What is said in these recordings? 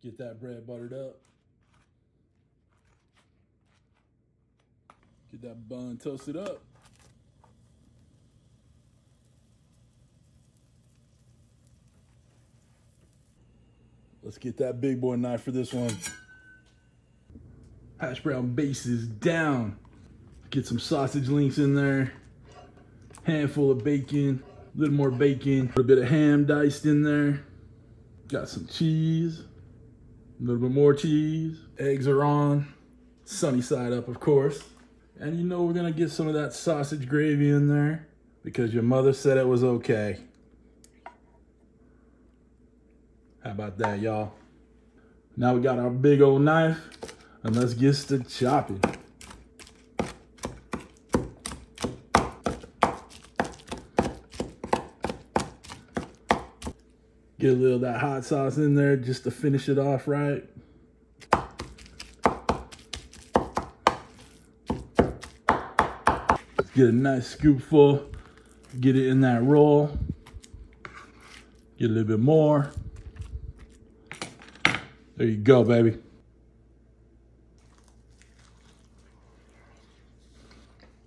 Get that bread buttered up. Get that bun toasted up. Let's get that big boy knife for this one. Hash brown base is down. Get some sausage links in there. Handful of bacon, a little more bacon. A bit of ham diced in there. Got some cheese, a little bit more cheese. Eggs are on, sunny side up of course. And you know we're gonna get some of that sausage gravy in there because your mother said it was okay. How about that, y'all? Now we got our big old knife and let's get to chopping. Get a little of that hot sauce in there just to finish it off right. Get a nice scoopful. Get it in that roll. Get a little bit more. There you go, baby.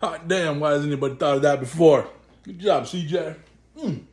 Hot damn, why hasn't anybody thought of that before? Good job, CJ.